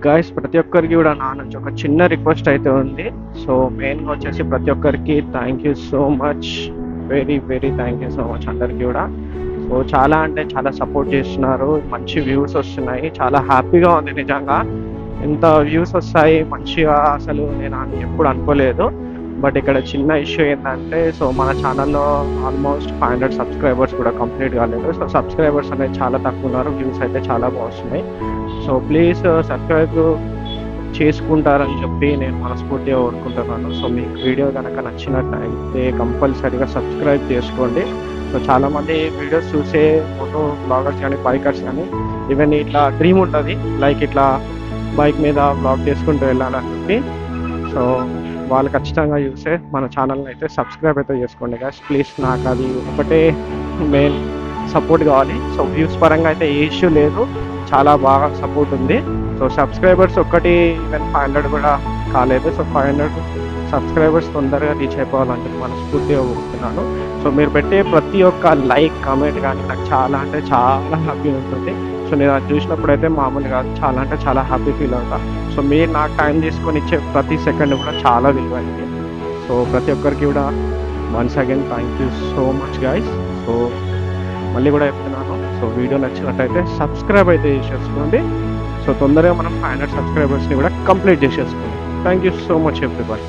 Guys ప్రతి ఒక్కరికి కూడా నా నుంచి ఒక చిన్న రిక్వెస్ట్ అయితే ఉంది. సో మెయిన్గా వచ్చేసి ప్రతి ఒక్కరికి thank you so much, very very thank you so much అందరికీ కూడా. సో చాలా అంటే చాలా సపోర్ట్ చేస్తున్నారు, మంచి వ్యూస్ వస్తున్నాయి, చాలా హ్యాపీగా ఉంది నిజంగా. ఎంత వ్యూస్ వస్తాయి మంచిగా అసలు నేను ఎప్పుడు అనుకోలేదు. బట్ ఇక్కడ చిన్న ఇష్యూ ఏంటంటే, సో మన ఛానల్లో ఆల్మోస్ట్ 500 సబ్స్క్రైబర్స్ కూడా కంప్లీట్ కాలేదు. సో సబ్స్క్రైబర్స్ అనేది చాలా తక్కువ ఉన్నారు, వ్యూస్ అయితే చాలా బాగున్నాయి. సో ప్లీజ్ సబ్స్క్రైబ్ చేసుకుంటారని చెప్పి నేను మనస్ఫూర్తిగా కోరుకుంటున్నాను. సో మీకు వీడియో కనుక నచ్చినట్లయితే కంపల్సరీగా సబ్స్క్రైబ్ చేసుకోండి. సో చాలామంది వీడియోస్ చూసే ఫోటో బ్లాగర్స్ కానీ బైకర్స్ కానీ ఈవెన్ ఇట్లా డ్రీమ్ ఉంటుంది, లైక్ ఇట్లా బైక్ మీద బ్లాగ్ చేసుకుంటూ వెళ్ళాలని చెప్పి. సో వాళ్ళు ఖచ్చితంగా చూసే మన ఛానల్ని అయితే సబ్స్క్రైబ్ అయితే చేసుకోండి గాయ్స్ ప్లీజ్. నాకు అది ఒకటే మెయిన్ సపోర్ట్ కావాలి. సో వ్యూస్ పరంగా అయితే ఏ ఇష్యూ లేదు, చాలా బాగా సపోర్ట్ ఉంది. సో సబ్స్క్రైబర్స్ ఒక్కటి ఈవెన్ 500 కూడా కాలేదు. సో 500 సబ్స్క్రైబర్స్ తొందరగా రీచ్ అయిపోవాలని చెప్పి మనస్ఫూర్తిగా కోరుతున్నాను. సో మీరు పెట్టే ప్రతి ఒక్క లైక్ కామెంట్ కానీ నాకు చాలా అంటే చాలా హ్యాపీ ఉంటుంది. సో నేను అది చూసినప్పుడు అయితే మామూలు కాదు, చాలా అంటే చాలా హ్యాపీ ఫీల్ అవుతాను. సో మీరు నాకు టైం తీసుకొని ఇచ్చే ప్రతి సెకండ్ కూడా చాలా విలువైంది. సో ప్రతి ఒక్కరికి కూడా once again thank you so much guys. So మళ్ళీ కూడా చెప్తున్నాను, సో వీడియో నచ్చినట్టయితే సబ్స్క్రైబ్ అయితే చేసేసుకోండి. సో తొందరగా మనం 500 సబ్స్క్రైబర్స్ని కూడా కంప్లీట్ చేసేసుకోండి. Thank you so much everybody.